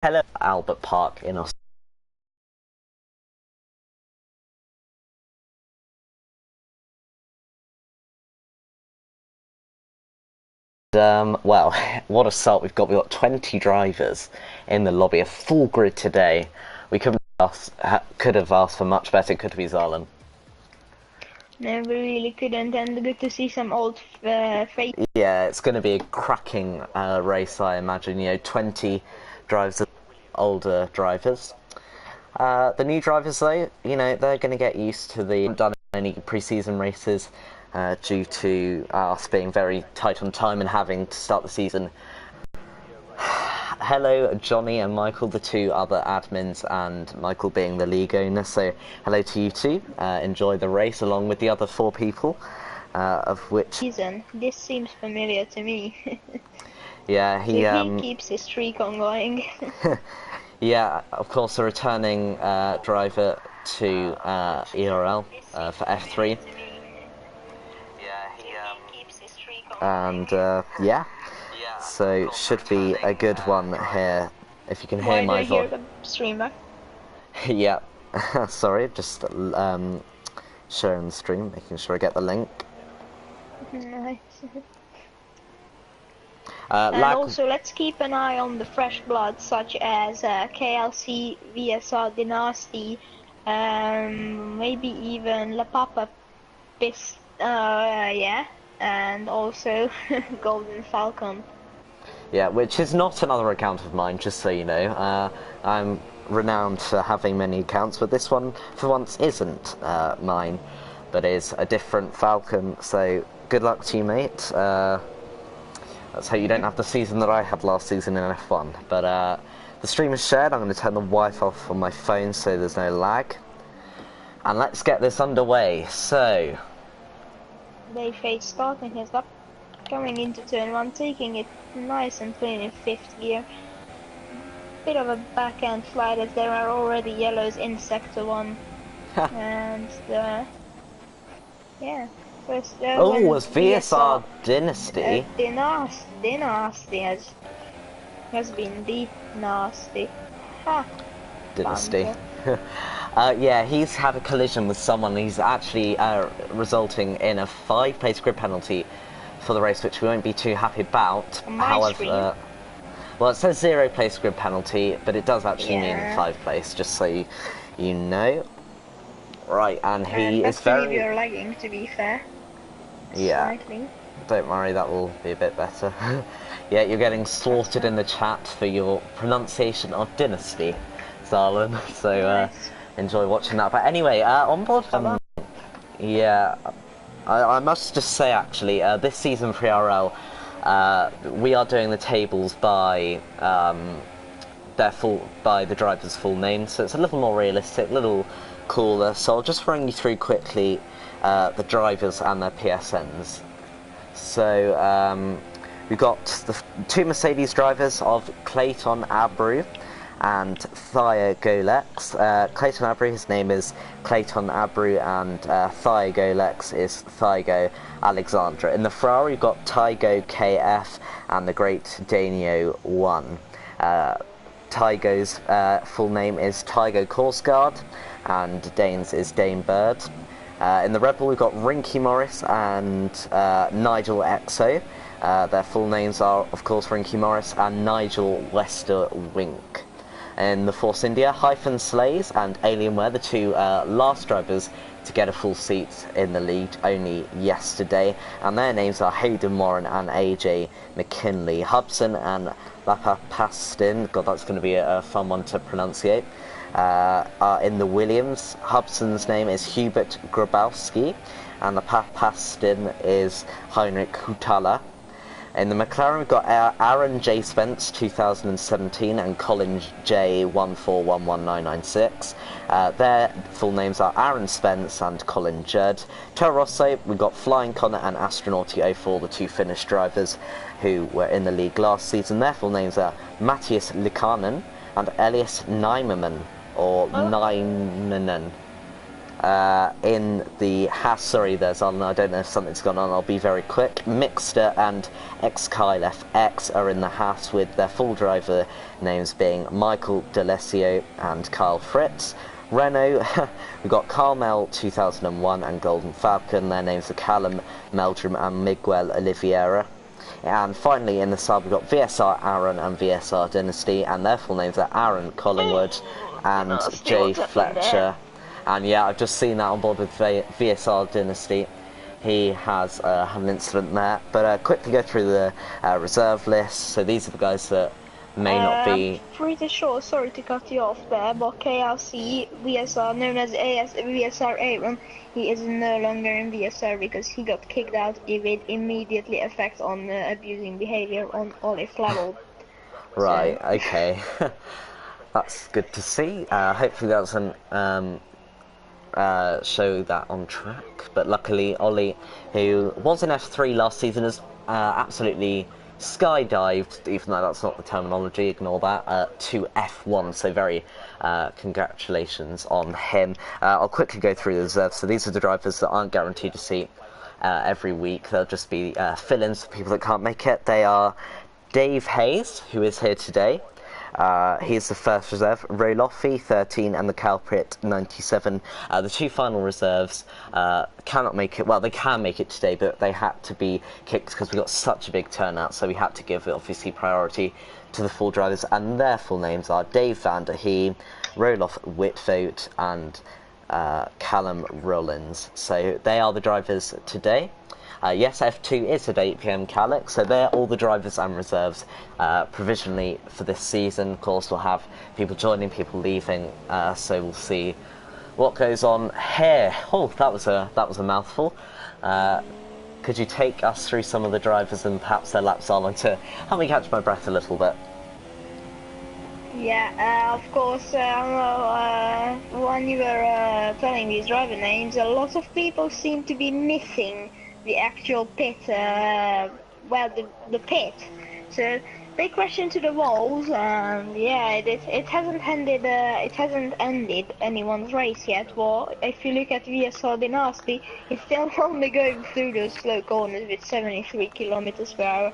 Hello, Albert Park in Australia. Well, what a start we've got. We've got 20 drivers in the lobby, a full grid today. We could have asked for much better, could we, Zarlan? No, we really couldn't, and good to see some old face. Yeah, it's going to be a cracking race, I imagine. 20 drivers, older drivers. The new drivers, though, they're going to get used to the done any pre-season races due to us being very tight on time and having to start the season. Hello, Johnny and Michael, the two other admins, and Michael being the league owner. So, hello to you two. Enjoy the race along with the other four people, of which. Season. This seems familiar to me. Yeah, he keeps his streak on going. Yeah, of course, a returning driver to ERL for F3. And yeah, so should be a good one here. If you can hear my voice. Why do I hear the streamer? Yeah, sorry, just sharing the stream, making sure I get the link. Nice. And also, let's keep an eye on the fresh blood, such as KLC, VSR Dynasty, maybe even La Papa yeah, and also Golden Falcon. Yeah, which is not another account of mine, just so you know. I'm renowned for having many accounts, but this one, for once, isn't mine, but is a different Falcon, so good luck to you, mate. Let's hope you don't have the season that I had last season in F1. But the stream is shared. I'm going to turn the Wi-Fi off on my phone so there's no lag. And let's get this underway. So, Bayface starting his up, coming into turn 1, taking it nice and clean in 5th gear. Bit of a backhand slide as there are already yellows in sector 1. And yeah. Oh, it was VSR Dynasty. Dynasty has been deep nasty. Ha. Dynasty. Yeah, he's had a collision with someone. He's actually resulting in a 5-place grid penalty for the race, which we won't be too happy about. However, well, it says 0-place grid penalty, but it does actually mean 5-place, just so you know. Right, and he is very. You're lagging, to be fair. Yeah. Slightly. Don't worry, that will be a bit better. Yeah, you're getting slaughtered in the chat for your pronunciation of Dynasty, Zarlan. So enjoy watching that. But anyway, on board. Yeah, I must just say actually, this season for ERL, we are doing the tables by the drivers' full names, so it's a little more realistic, a little cooler. So I'll just run you through quickly the drivers and their PSNs. So we've got the two Mercedes drivers of Clayton Abreu and Thaya Golex. Clayton Abreu, his name is Clayton Abreu, and Thaya Golex is Thygo Alexandra. In the Ferrari, we've got Tygo KF and the Great Danio 1. Tygo's full name is Tygo Korsgaard, and Dane's is Dane Bird. In the Red Bull, we've got Rinky Morris and Nigel Exo. Their full names are, of course, Rinky Morris and Nigel Lester Wink. In the Force India, Hyphen Slays and Alienware, the two last drivers to get a full seat in the lead only yesterday, and their names are Hayden Warren and AJ McKinley. Hubson and Lapapastin, God, that's going to be a fun one to pronunciate, are in the Williams. Hubson's name is Hubert Grabowski, and the Lapapastin is Heinrich Hutala. In the McLaren, we've got Aaron J. Spence, 2017, and Colin J. 1411996. Their full names are Aaron Spence and Colin Judd. Toro Rosso, we've got Flying Connor and Astronauti 04, the two Finnish drivers who were in the league last season. Their full names are Matthias Likanen and Elias Neimerman, or Neimanen. In the Haas, sorry, there's on. I don't know if something's gone on. I'll be very quick. Mixter and X-Kyle X are in the Haas with their full driver names being Michael D'Alessio and Kyle Fritz. Renault, we've got Carmel 2001 and Golden Falcon. Their names are Callum Meldrum and Miguel Oliveira. And finally in the sub we've got VSR Aaron and VSR Dynasty, and their full names are Aaron Collingwood and Jay Fletcher. And yeah, I've just seen that on board with VSR Dynasty. He has had an incident there. But quickly go through the reserve list. So these are the guys that may not be... I'm pretty sure, sorry to cut you off there, but KLC, VSR, known as VSR Aaron, he is no longer in VSR because he got kicked out with immediately effect on abusing behavior on Ollie Flavel. Right, so. Okay. That's good to see. Hopefully that doesn't show that on track. But luckily Ollie, who was in F3 last season, has absolutely skydived, even though that's not the terminology, ignore that, to F1, so very congratulations on him. I'll quickly go through the reserves. So these are the drivers that aren't guaranteed to see every week. They'll just be fill-ins for people that can't make it. They are Dave Hayes, who is here today. He's the first reserve, Rolofi 13 and the Calprit 97. The two final reserves cannot make it. Well, they can make it today, but they had to be kicked because we got such a big turnout, so we had to give obviously priority to the full drivers, and their full names are Dave van der Hee, Rolof Whitvote and Callum Rollins. So they are the drivers today. Yes, F2 is at 8 PM Calix, so they're all the drivers and reserves provisionally for this season. Of course, we'll have people joining, people leaving, so we'll see what goes on here. Oh, that was a mouthful. Could you take us through some of the drivers and perhaps their laps on to help me catch my breath a little bit? Yeah, of course, when you were telling these driver names, a lot of people seem to be missing the actual pit, the pit. So they crash into the walls, and yeah, it hasn't ended anyone's race yet. Well, if you look at VSR Dynasty, it's still only going through those slow corners with 73 kilometers per hour.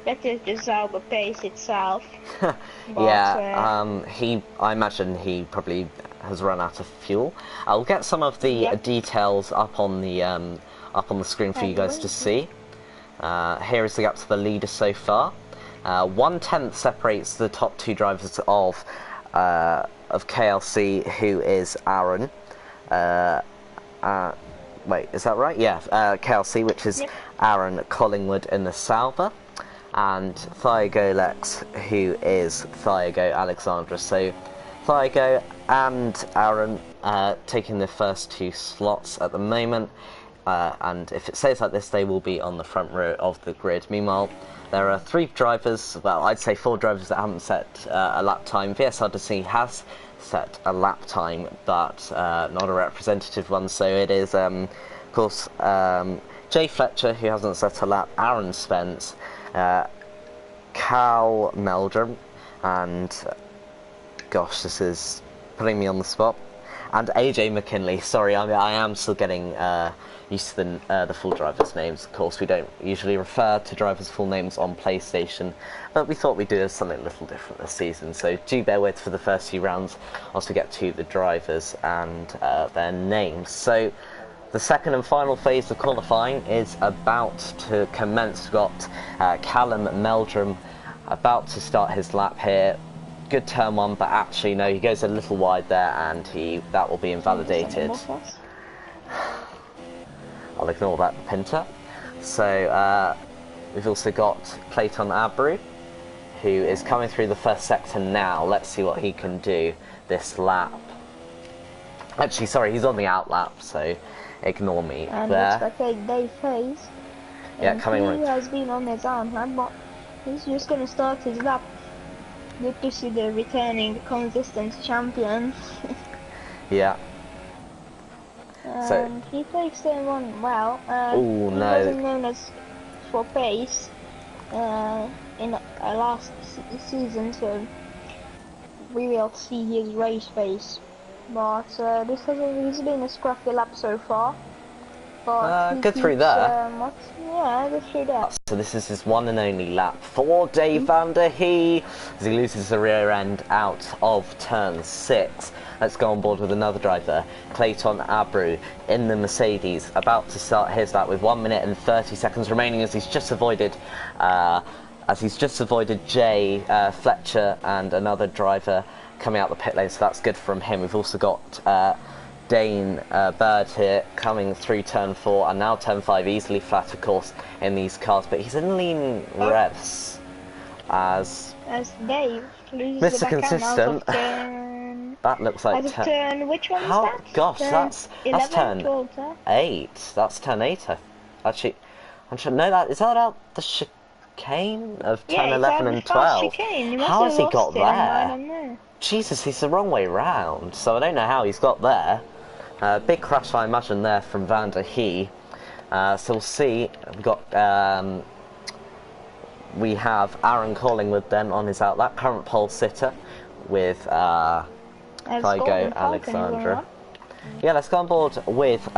That is the Sauber pace itself. But, yeah, I imagine he probably has run out of fuel. I'll get some of the details up on the screen for you guys to see. Here is the gap to the leader so far. 1/10 separates the top two drivers of KLC, who is Aaron. Wait, is that right? Yeah, KLC, which is Aaron Collingwood in the Sauber, and Thiago who is Thiago Alexandra. So Thiago and Aaron taking the first two slots at the moment. And if it stays like this, they will be on the front row of the grid. Meanwhile, there are three drivers, well, I'd say four drivers that haven't set a lap time. VSR Dynasty has set a lap time, but not a representative one. So it is, of course, Jay Fletcher, who hasn't set a lap, Aaron Spence, Cal Meldrum, and gosh, this is putting me on the spot, and AJ McKinley. Sorry, I am still getting used to the full drivers' names. Of course, we don't usually refer to drivers' full names on PlayStation, but we thought we'd do something a little different this season. So do bear with for the first few rounds as we get to the drivers and their names. So the second and final phase of qualifying is about to commence. We've got Callum Meldrum about to start his lap here. Good turn one, but actually no, he goes a little wide there, and that will be invalidated. I'll ignore that, Pinter. So we've also got Clayton Abreu, who is coming through the first sector now. Let's see what he can do this lap. Actually, sorry, he's on the out lap, so ignore me and there. Looks like Dave Hayes. Yeah, coming right. He has been on his own lap, but he's just going to start his lap. Good to see the returning consistent champion. Yeah. And he takes turn one well. Oh he no! wasn't known as for pace in last season, so we will see his race pace But this has been a scruffy lap so far. But he good keeps, through there. Yeah, good through there. So this is his one and only lap for Dave van der Hee as he loses the rear end out of turn 6. Let's go on board with another driver, Clayton Abreu, in the Mercedes, about to start his lap with 1 minute and 30 seconds remaining as he's just avoided Jay Fletcher and another driver coming out the pit lane, so that's good from him. We've also got Dane Bird here coming through turn 4 and now turn 5, easily flat of course in these cars, but he's in lean revs as Dave loses Mr. the backhand Consistent. out of turn. That looks like Out of turn, which one is that? Gosh, Turn that's 11, turn 12, huh? 8. That's turn 8. Actually, I'm trying to know that. Is that out the chicane of turn 11 and 12? How has he got there? I don't know. Jesus, he's the wrong way round, so I don't know how he's got there. Big crash, I imagine, there from Van der Hee. So we'll see. We have Aaron Collingwood then on his outlap, current pole sitter with Tygo Alexandra. Yeah, let's go on board with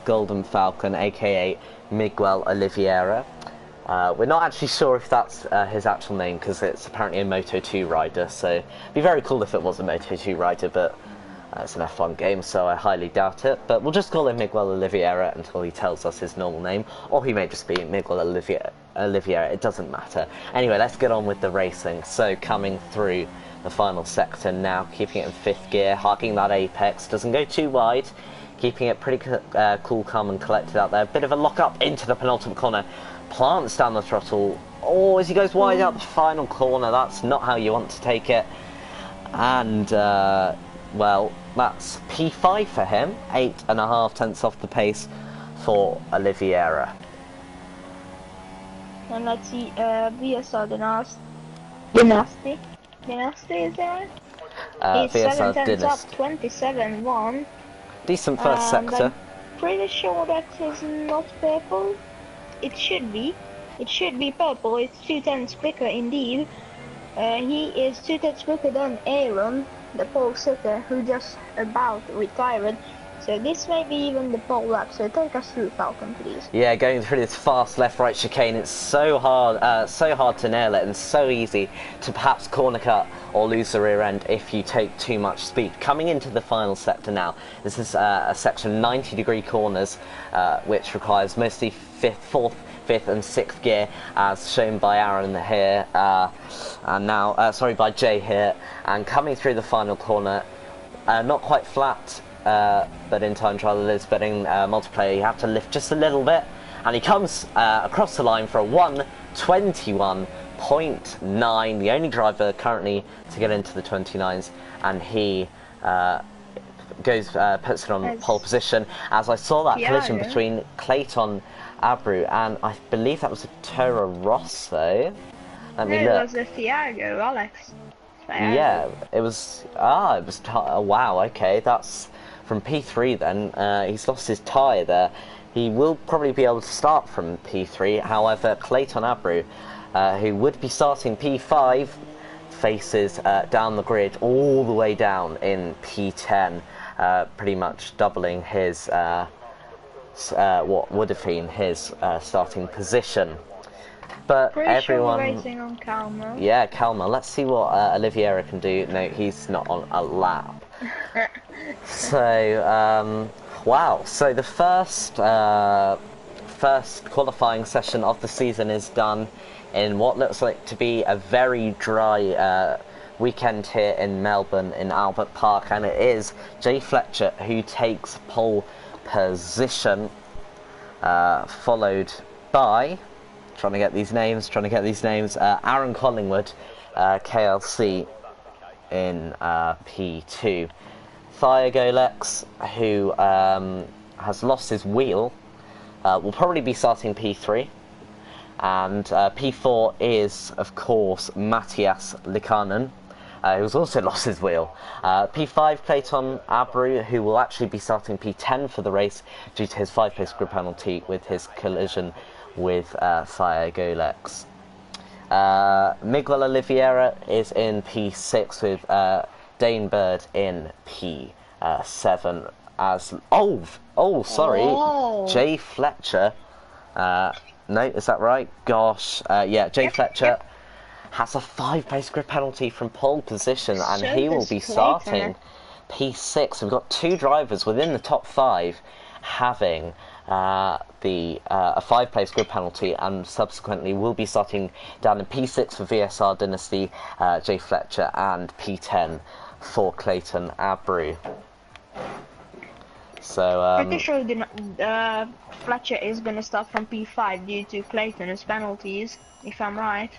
Golden Falcon, aka Miguel Oliveira. We're not actually sure if that's his actual name because it's apparently a Moto2 rider, so it'd be very cool if it was a Moto2 rider, but it's an F1 game, so I highly doubt it. But we'll just call him Miguel Oliveira until he tells us his normal name, or he may just be Miguel Oliveira, it doesn't matter. Anyway, let's get on with the racing. So coming through the final sector now, keeping it in 5th gear, hugging that apex, doesn't go too wide, keeping it pretty cool, calm and collected out there. Bit of a lock up into the penultimate corner, plants down the throttle. Oh, as he goes wide out the final corner, that's not how you want to take it. And, well, that's P5 for him, 8.5 tenths off the pace for Oliveira. And let's see, VSR Dynasty, is that right? He's 7 tenths up, 27.1. Decent first sector. I'm pretty sure that is not purple. It should be. It should be purple. It's 2 tenths quicker indeed. He is 2 tenths quicker than Aaron, the pole sitter, who just about retired. So this may be even the pole lap. So take us through, Falcon, please. Yeah, going through this fast left-right chicane, it's so hard to nail it, and so easy to perhaps corner cut or lose the rear end if you take too much speed. Coming into the final sector now, this is a section of 90-degree corners, which requires mostly 4th, 5th and 6th gear, as shown by Aaron here, and now, by Jay here. And coming through the final corner, not quite flat, but in time trial it is, but in multiplayer you have to lift just a little bit, and he comes across the line for a 1:21.9, the only driver currently to get into the 29s, and he puts it on pole position. As I saw that collision between Clayton Abreu and I believe that was a Toro Rosso. Let me look. It was a Thiago, Alex. Yeah, it was. Wow. Okay, that's from P3 then. He's lost his tyre there. He will probably be able to start from P3. However, Clayton Abreu, who would be starting P5, faces down the grid all the way down in P10, pretty much doubling his what would have been his starting position. But pretty everyone, sure we're racing on Calma. Yeah, Calma. Let's see what Oliveira can do. No, he's not on a lap. So, wow. So the first qualifying session of the season is done in what looks like to be a very dry weekend here in Melbourne in Albert Park, and it is Jay Fletcher who takes pole position, followed by trying to get these names, Aaron Collingwood, KLC in P2. Thiago, who has lost his wheel, will probably be starting P3. And P4 is, of course, Matthias Likanen, who's also lost his wheel. P5, Clayton Abreu, who will actually be starting P10 for the race due to his 5-place grid penalty with his collision with Thiago. Miguel Oliveira is in P6 with Dane Bird in P7. 7 as... sorry. Oh. Jay Fletcher. No, is that right? Gosh. Yeah, Jay Fletcher has a 5-place grid penalty from pole position, and So he will does be Clayton. starting P6. We've got 2 drivers within the top 5 having a 5-place grid penalty, and subsequently will be starting down in P6 for VSR Dynasty, Jay Fletcher, and P10 for Clayton Abreu. So Pretty sure Fletcher is gonna start from P5 due to Clayton's penalties, if I'm right.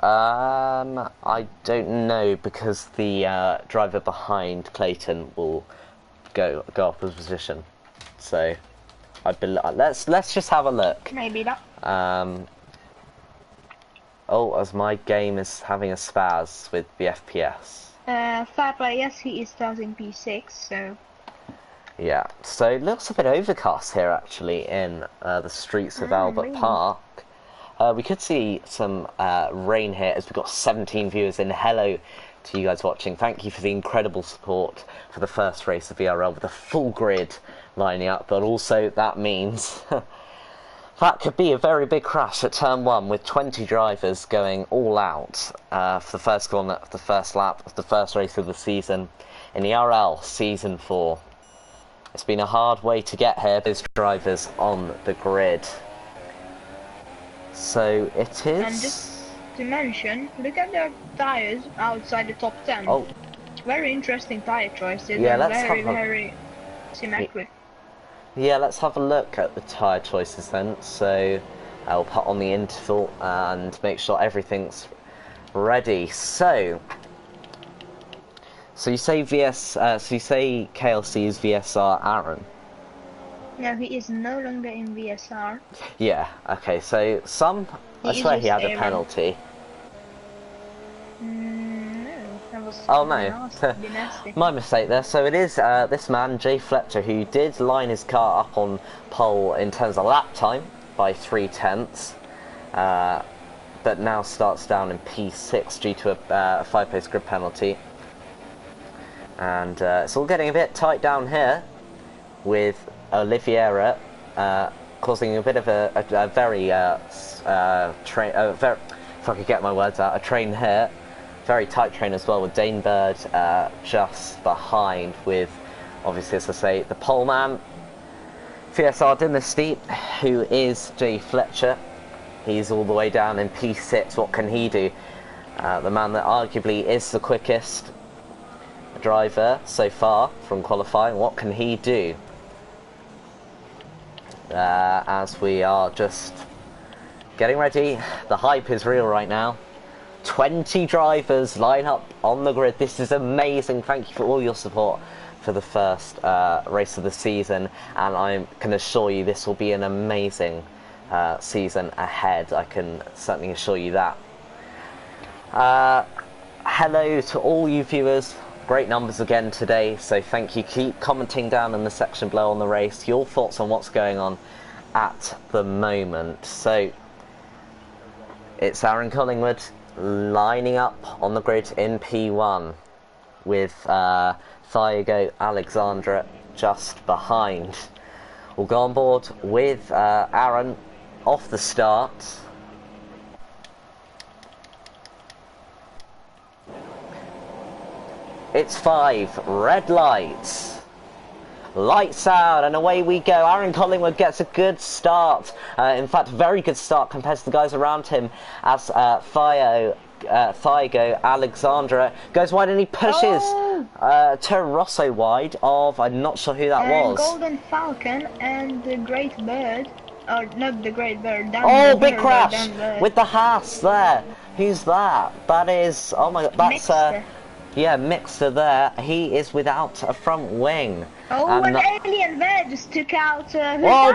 I don't know, because the driver behind Clayton will go up a position. So I believe let's just have a look. Maybe that. As my game is having a spaz with the FPS. Fair play, yes, he is starting P6, so... Yeah, so it looks a bit overcast here actually in the streets of Albert really? Park. We could see some rain here as we've got 17 viewers in. Hello to you guys watching. Thank you for the incredible support for the first race of VRL with a full grid lining up, but also that means that could be a very big crash at turn 1 with 20 drivers going all out for the first corner, the first lap of the first race of the season in the RL Season 4. It's been a hard way to get here, those drivers on the grid. So it is... And just to mention, look at their tyres outside the top 10. Oh. Very interesting tyre choices. Yeah, and let's very, have a... very symmetric. Yeah, let's have a look at the tyre choices then. So I'll put on the interval and make sure everything's ready. So you say so you say KLC is VSR Aaron? No, he is no longer in VSR. Yeah. Okay. So I He swear is he had a Aaron. penalty. No, that was Oh no, nasty. my mistake there. So it is this man, Jay Fletcher, who did line his car up on pole in terms of lap time by 0.3, but now starts down in P6 due to a 5-place grid penalty. And it's all getting a bit tight down here with Oliveira causing a bit of a very if I could get my words out, a train here. Very tight train as well, with Dane Bird just behind, with obviously, as I say, the pole man, VSR Dynasty, who is Jay Fletcher. He's all the way down in P6. What can he do? The man that arguably is the quickest driver so far from qualifying. What can he do? As we are just getting ready, the hype is real right now. 20 drivers line up on the grid. This is amazing. Thank you for all your support for the first race of the season, and I can assure you this will be an amazing season ahead. I can certainly assure you that. Hello to all you viewers. Great numbers again today, so thank you. Keep commenting down in the section below on the race, your thoughts on what's going on at the moment. So it's Aaron Collingwood lining up on the grid in P1 with Thiago Alexandra just behind. We'll go on board with Aaron off the start. It's 5 red lights. Lights out, and away we go. Aaron Collingwood gets a good start. In fact, very good start compared to the guys around him, as Thiago Alexandra goes wide, and he pushes Toro Rosso wide of, I'm not sure who that was. Golden Falcon and the Great Bird. Or not the Great Bird. Big crash with the Haas there. Who's that? That is, oh my god, that's yeah, Mixer there. He is without a front wing. An alien there just took out...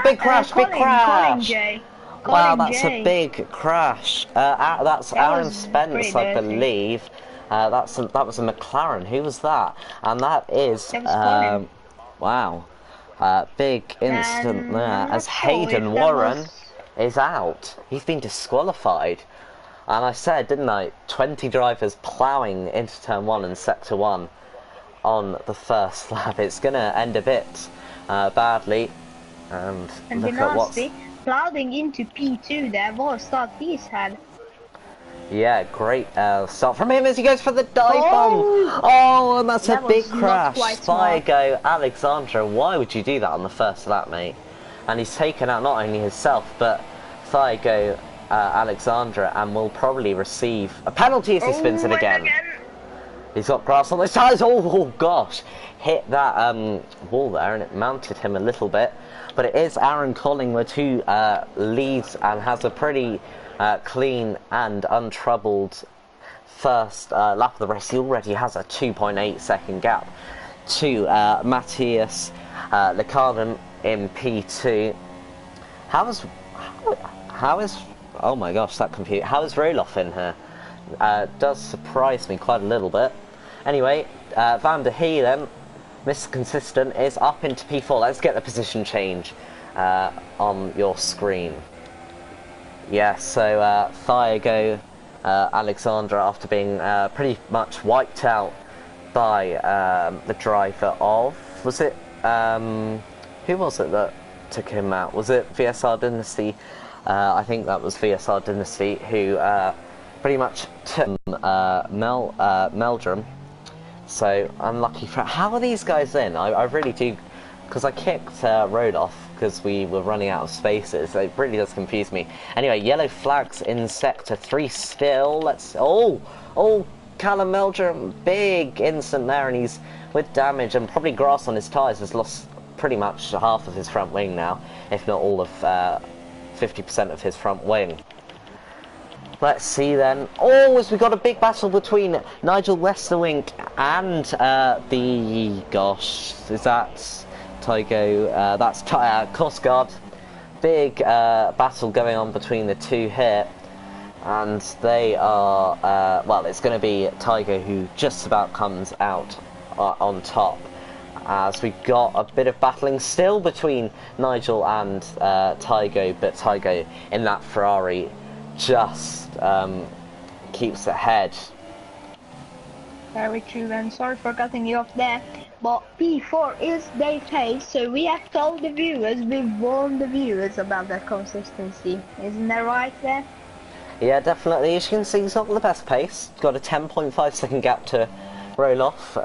big crash, big crash! Colin J. Wow, that's a big crash. That's Aaron Spence, I believe. That was a McLaren. Who was that? And that is... wow. Big incident there, as Hayden Warren is out. He's been disqualified. And I said, didn't I, 20 drivers ploughing into turn 1 in sector 1. on the first lap. It's going to end a bit badly. And look at what's... Plowing into P2 there. What a start he's had. Yeah, great start from him as he goes for the dive bomb. Oh, and that's a big crash. Thiago Alexandra, why would you do that on the first lap, mate? And he's taken out not only himself, but Thiago Alexandra, and will probably receive a penalty as he spins it again. He's got grass on his tyres. Oh gosh, hit that wall there, and it mounted him a little bit. But it is Aaron Collingwood who leads and has a pretty clean and untroubled first lap of the race. He already has a 2.8 second gap to Matthias Lecardin in P2. How is oh my gosh, that computer, how is Roloff in here? Does surprise me quite a little bit. Anyway, Van der Heij then, Mr. Consistent, is up into P4. Let's get the position change on your screen. Yeah, so Thiago Alexandra, after being pretty much wiped out by the driver of, was it, who was it that took him out? Was it VSR Dynasty? I think that was VSR Dynasty who pretty much took Meldrum. So unlucky for... How are these guys in? I really do... Because I kicked Roloff because we were running out of spaces. It really does confuse me. Anyway, yellow flags in Sector 3 still. Let's... Oh, Callum Meldrum. Big instant there, and he's with damage and probably grass on his tyres. Has lost pretty much half of his front wing now, if not all of 50% of his front wing. Let's see then. Oh, as we got a big battle between Nigel Westerwink and the... Gosh, is that Tygo? That's Cosgard. Big battle going on between the two here. And they are... well, it's going to be Tygo who just about comes out on top. As we got a bit of battling still between Nigel and Tygo, but Tygo in that Ferrari just keeps ahead. Very true, and sorry for cutting you off there, but P4 is Dave Hayes, so we have told the viewers, we've warned the viewers about that consistency. Isn't that right there? Yeah, definitely. As you can see, he's not the best pace. Got a 10.5 second gap to Roloff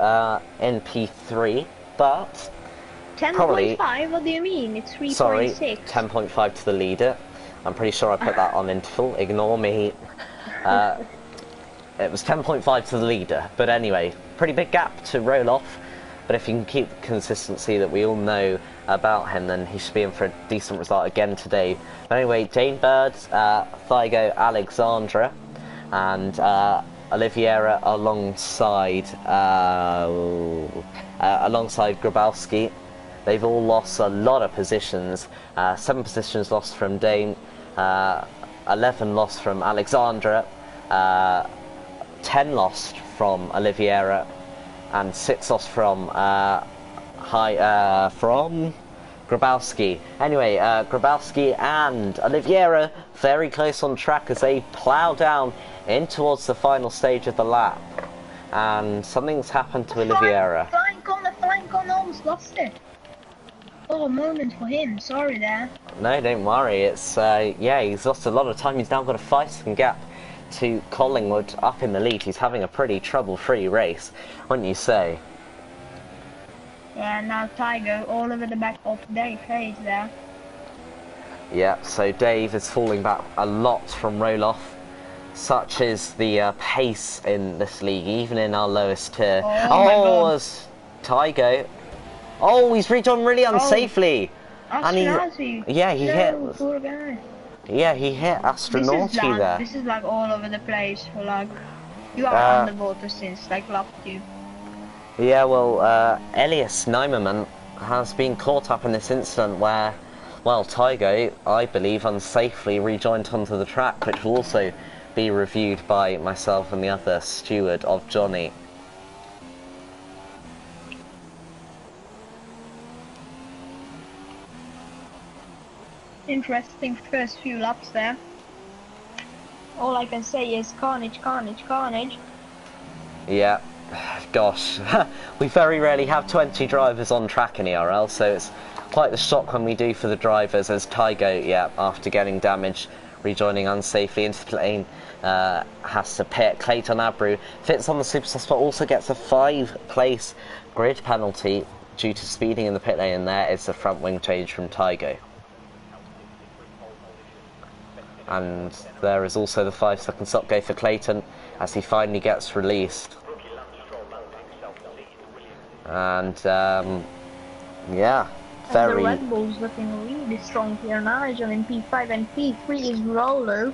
in P3, but 10.5? What do you mean? It's 3.6. Sorry, 10.5 to the leader. I'm pretty sure I put that on interval. Ignore me. It was 10.5 to the leader. But anyway, pretty big gap to Roloff. But if you can keep the consistency that we all know about him, then he should be in for a decent result again today. But anyway, Dane Bird, Thiago Alexandra, and Oliveira alongside Grabowski. They've all lost a lot of positions. 7 positions lost from Dane, 11 lost from Alexandra, 10 lost from Oliveira, and 6 lost from Grabowski. Anyway, Grabowski and Oliveira very close on track as they plough down in towards the final stage of the lap. And something's happened to Oliveira. Flying corner, almost lost it. Oh, a moment for him, sorry there. No, don't worry, it's, yeah, he's lost a lot of time. He's now got a 5 second gap to Collingwood up in the lead. He's having a pretty trouble-free race, wouldn't you say? Yeah, now Tygo all over the back of Dave Hayes there. Yeah, so Dave is falling back a lot from Roloff. Such is the pace in this league, even in our lowest tier. Oh as Tygo. Oh, he's rejoined really unsafely. And he hit. Poor guy. Yeah, he hit Astronauti there. This is like all over the place. Like, you are underwater since like lap 2. Yeah, well, Elias Neimerman has been caught up in this incident where, well, Tygo, I believe, unsafely rejoined onto the track, which will also be reviewed by myself and the other steward of Johnny. Interesting first few laps there. All I can say is carnage, carnage, carnage. Yeah, gosh, we very rarely have 20 drivers on track in ERL, so it's quite the shock when we do for the drivers, as Tygo, yeah, after getting damaged, rejoining unsafely into the pit lane, has to pit. Clayton Abreu fits on the Supersoft, but also gets a 5-place grid penalty due to speeding in the pit lane, and there is the front wing change from Tygo. And there is also the 5-second stop go for Clayton as he finally gets released. And yeah, and the Red Bull's looking really strong here. Nigel in P5 and P3 is Rolo.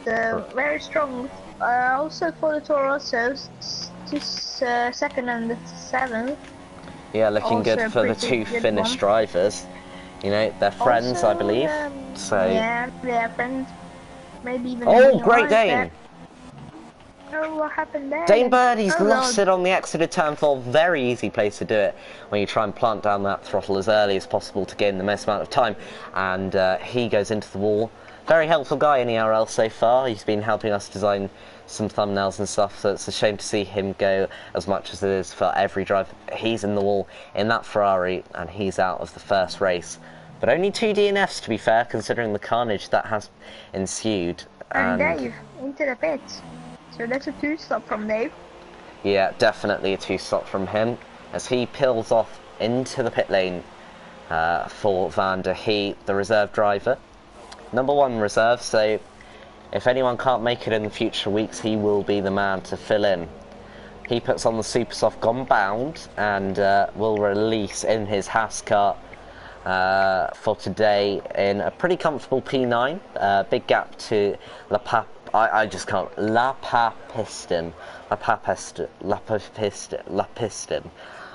Very strong. Also for the Toro Rossos, second and seventh. Yeah, looking Also good for the two Finnish drivers. You know, they're friends, also, I believe. So yeah, they're friends. Maybe even. Oh, Great Dane! Oh, what happened there? Dane Bird, he's Oh, lost Lord. it on the exited turn 4. Very easy place to do it when you try and plant down that throttle as early as possible to gain the most amount of time. And he goes into the wall. Very helpful guy in ERL so far. He's been helping us design some thumbnails and stuff, so it's a shame to see him go as much as it is for every drive. He's in the wall in that Ferrari, and he's out of the first race. But only 2 DNFs, to be fair, considering the carnage that has ensued. And Dave into the pits. So that's a 2-stop from Dave. Yeah, definitely a 2-stop from him, as he peels off into the pit lane for Van der Heij, the reserve driver. Number 1 reserve, so if anyone can't make it in the future weeks, he will be the man to fill in. He puts on the Supersoft Gone Bound and will release in his Haas car for today in a pretty comfortable P9. Big gap to La Piston.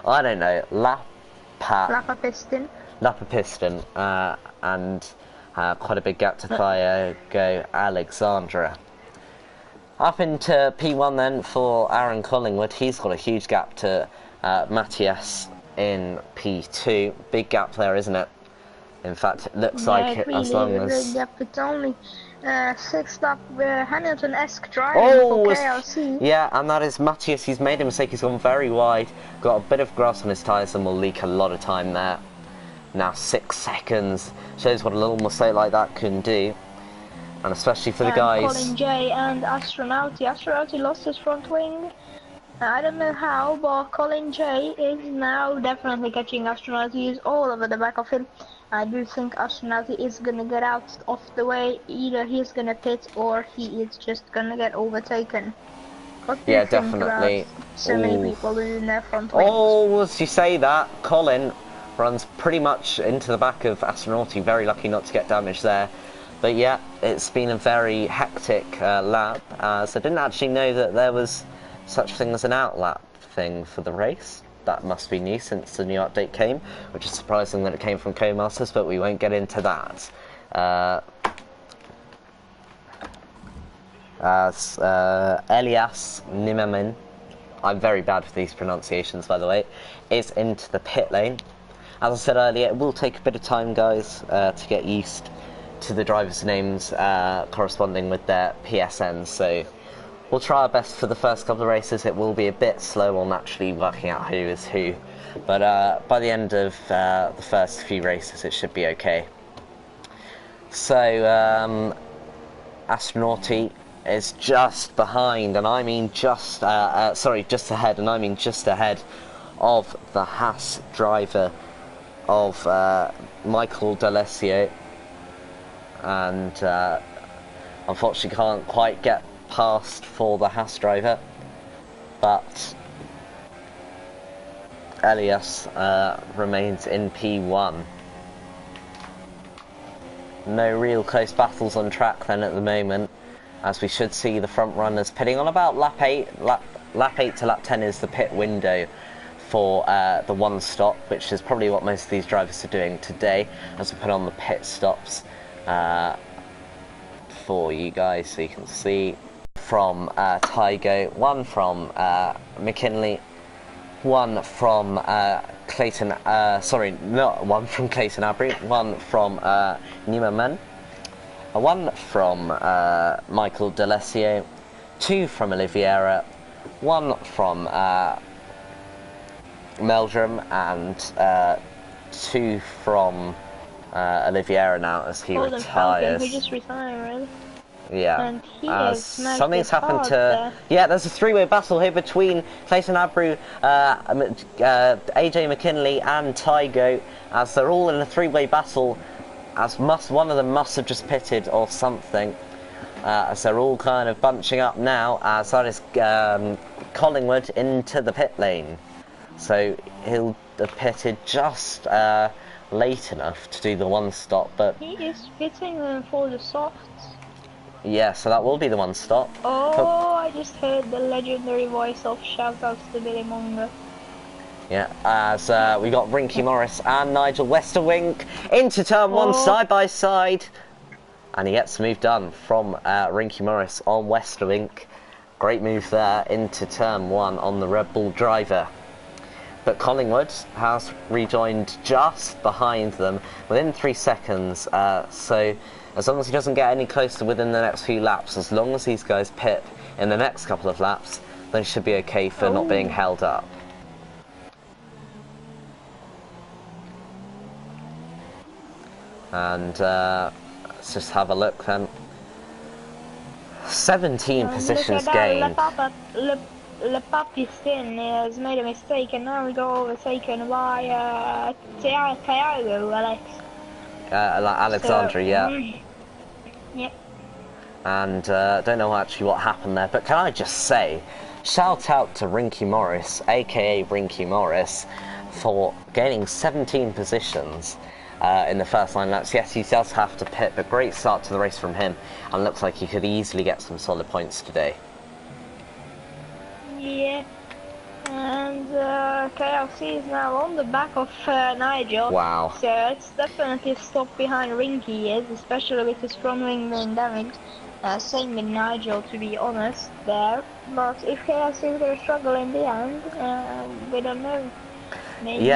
I don't know. Lapa Piston. And quite a big gap to Thiago Alexandra. Up into P1 then for Aaron Collingwood. He's got a huge gap to Matthias in P2. Big gap there, isn't it? In fact, it looks like it, really as long big as... gap. It's only 6-stop Hamilton-esque driving for KLC. Yeah, and that is Matthias. He's made a mistake. He's gone very wide. Got a bit of grass on his tyres and will leak a lot of time there. Now 6 seconds. Shows what a little mistake like that can do. And especially for the guys... Colin J and Astronauti. Astronauti lost his front wing. I don't know how, but Colin J is now definitely catching Astronauti. He's all over the back of him. I do think Astronauti is gonna get out of the way. Either he's gonna pit or he is just gonna get overtaken. What do you think definitely. about so many people in their front wings? Oh, as you say that, Colin runs pretty much into the back of Astronauti. Very lucky not to get damaged there. But yeah, it's been a very hectic lap, as I didn't actually know that there was such thing as an outlap thing for the race. That must be new since the new update came, which is surprising that it came from Codemasters, but we won't get into that. Elias Nimemen, I'm very bad with these pronunciations by the way, is into the pit lane. As I said earlier, it will take a bit of time, guys, to get used to the drivers' names corresponding with their PSNs, so we'll try our best for the first couple of races. It will be a bit slow on actually working out who is who, but by the end of the first few races it should be okay. So Astronauti is just behind, and I mean just just ahead, and I mean just ahead of the Haas driver of Michael D'Alessio, and unfortunately can't quite get past for the Haas driver, but Elias remains in P1. No real close battles on track then at the moment, as we should see the front runners pitting on about lap 8. Lap 8 to lap 10 is the pit window for the 1 stop, which is probably what most of these drivers are doing today, as we put on the pit stops for you guys so you can see. From Tygo, 1 from McKinley, 1 from Clayton, not 1 from Clayton Abreu, 1 from Nimemen, 1 from Michael D'Alessio, 2 from Oliveira, 1 from Meldrum, and 2 from Oliveira now as he Golden Falcon, retires. who just retired. Yeah. And he has smacked Something's it happened hard to... there. Yeah, there's a three-way battle here between Clayton Abreu, AJ McKinley and Tygo, as they're all in a three-way battle, as one of them must have just pitted or something. As they're all kind of bunching up now, as that is Collingwood into the pit lane. So he'll have pitted just late enough to do the one stop, but... He is pitting them for the softs. Yeah, so that will be the one stop. Oh, I just heard the legendary voice of shoutouts to Billy Monger. Yeah, as we got Rinky Morris and Nigel Westerwink into turn 1 side by side. And he gets the move done from Rinky Morris on Westerwink. Great move there into turn 1 on the Red Bull driver. But Collingwood has rejoined just behind them within 3 seconds. So as long as he doesn't get any closer within the next few laps, as long as these guys pit in the next couple of laps, then he should be okay for not being held up. And let's just have a look then. 17 positions gained. Le Papistin has made a mistake, and now we got overtaken by Thiago, Alex. Alexandra, yeah. Yep. And don't know actually what happened there, but can I just say, shout out to Rinky Morris, aka Rinky Morris, for gaining 17 positions in the first 9 laps. Yes, he does have to pit, but great start to the race from him, and looks like he could easily get some solid points today. Yeah, and KLC is now on the back of Nigel. Wow. So it's definitely a stop behind Rinky, is, especially with his front wing being damaged. Same with Nigel, to be honest, there. But if KLC is going to struggle in the end, we don't know. Maybe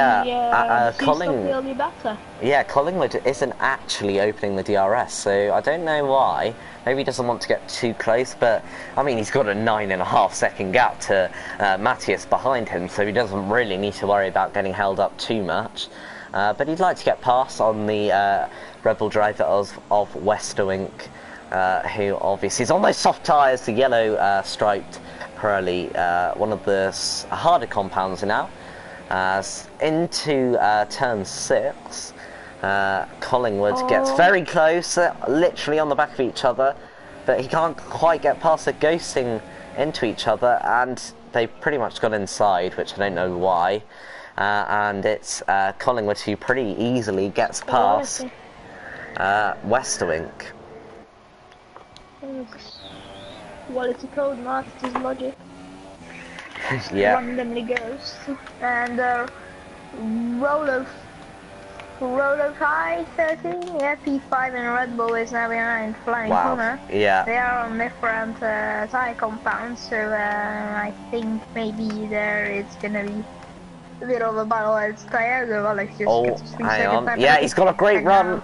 Collingwood will be better. Yeah, Collingwood isn't actually opening the DRS, so I don't know why. Maybe he doesn't want to get too close, but I mean, he's got a 9.5 second gap to Matthias behind him, so he doesn't really need to worry about getting held up too much. But he'd like to get past on the Red Bull driver of Westerwink, who obviously is on those soft tyres, the yellow striped Pirelli, one of the harder compounds now. Into turn 6, Collingwood gets very close, literally on the back of each other, but he can't quite get past it, ghosting into each other, and they've pretty much got inside, which I don't know why. And it's Collingwood who pretty easily gets past Westerwink. Quality code masters logic. Yeah. Randomly goes. And Rolo 5, 13, yeah, P5 and Red Bull is now behind Flying Corner. Yeah. They are on different tyre compounds, so I think maybe there it's gonna be a bit of a battle. It's Thiago, Alex just gets 3 hang seconds. on. Yeah, he's got a great run.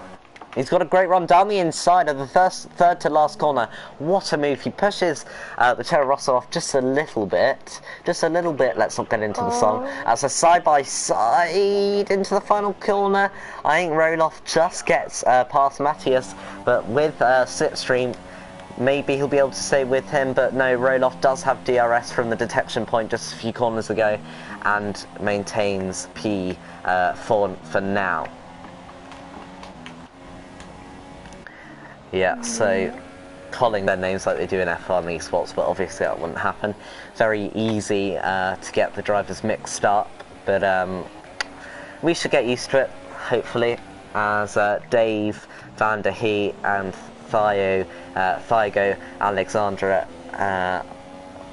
He's got a great run down the inside of the third to last corner. What a move. He pushes the Toro Rosso off just a little bit. Just a little bit. Let's not get into the song. As a side-by-side into the final corner. I think Roloff just gets past Matthias. But with Slipstream, maybe he'll be able to stay with him. But no, Roloff does have DRS from the detection point just a few corners ago. And maintains P4 for now. Yeah, so calling their names like they do in F1 esports, but obviously that wouldn't happen. Very easy to get the drivers mixed up, but we should get used to it, hopefully, as Dave, Van der Heij and Thiago Alexandra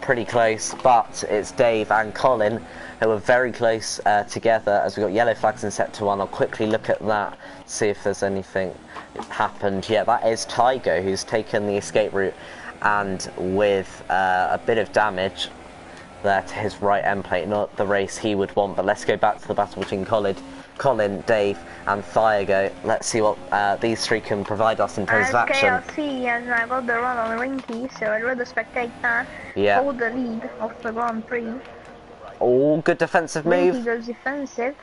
pretty close, but it's Dave and Colin who are very close together as we've got yellow flags in sector 1. I'll quickly look at that, see if there's anything happened. Yeah, that is Tygo who's taken the escape route and with a bit of damage there to his right end plate, not the race he would want. But let's go back to the battle between Colin, Dave and Thiago. Let's see what these three can provide us in terms of action. KLC and I got the run on Rinky, so I'd rather spectate that. Yeah. Hold the lead of the Grand Prix. Oh, good defensive Rinky move. goes defensive.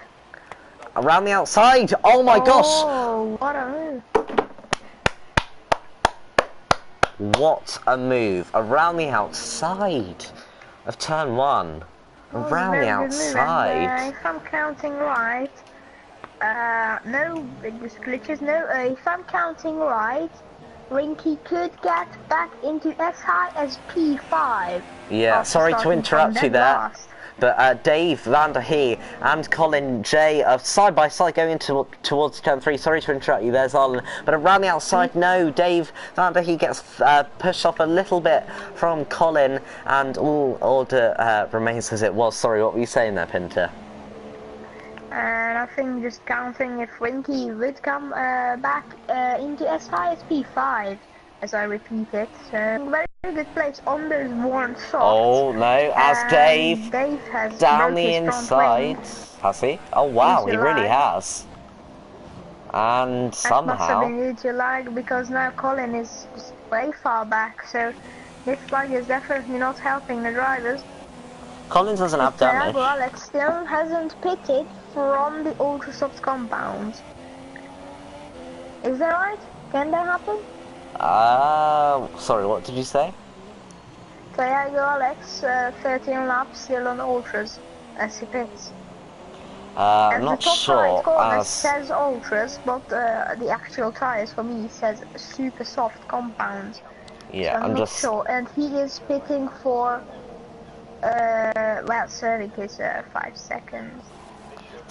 Around the outside. Oh my gosh. Oh, what a move. What a move. Around the outside of turn 1. Around the outside. And, if I'm counting right, no biggest glitches, no, if I'm counting right, Rinky could get back into as high as P5. Yeah, sorry to interrupt you there. Last. But Dave Van der Hee and Colin J are side by side going towards turn 3. Sorry to interrupt you, there's Arlen. But around the outside, no, Dave Van der Hee gets pushed off a little bit from Colin, and all order remains as it was. Sorry, what were you saying there, Pinter? And I think just counting if Rinky would come back into as high as P5, as I repeat it. So very good place on those worn softs. Oh no, as Dave has down the inside. Has he? Oh wow, he really has. And somehow. That must have been due to lag, because now Colin is just way far back, so this lag is definitely not helping the drivers. Colin doesn't have damage. Alex still hasn't pitted from the Ultrasoft compound. Is that right? Can that happen? Sorry, what did you say? Thiago Alex, 13 laps, still on Ultras, as he pits. I'm not sure. The top right corner says Ultras, but the actual tires for me says super soft compound. Yeah, so I'm not sure. And he is pitting for, well, serving his 5 seconds.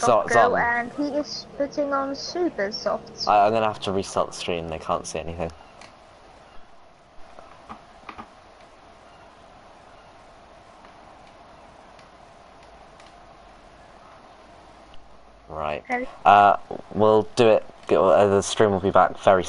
And he is putting on super softs. I'm gonna have to restart the stream. They can't see anything. Right. We'll do it. The stream will be back very soon.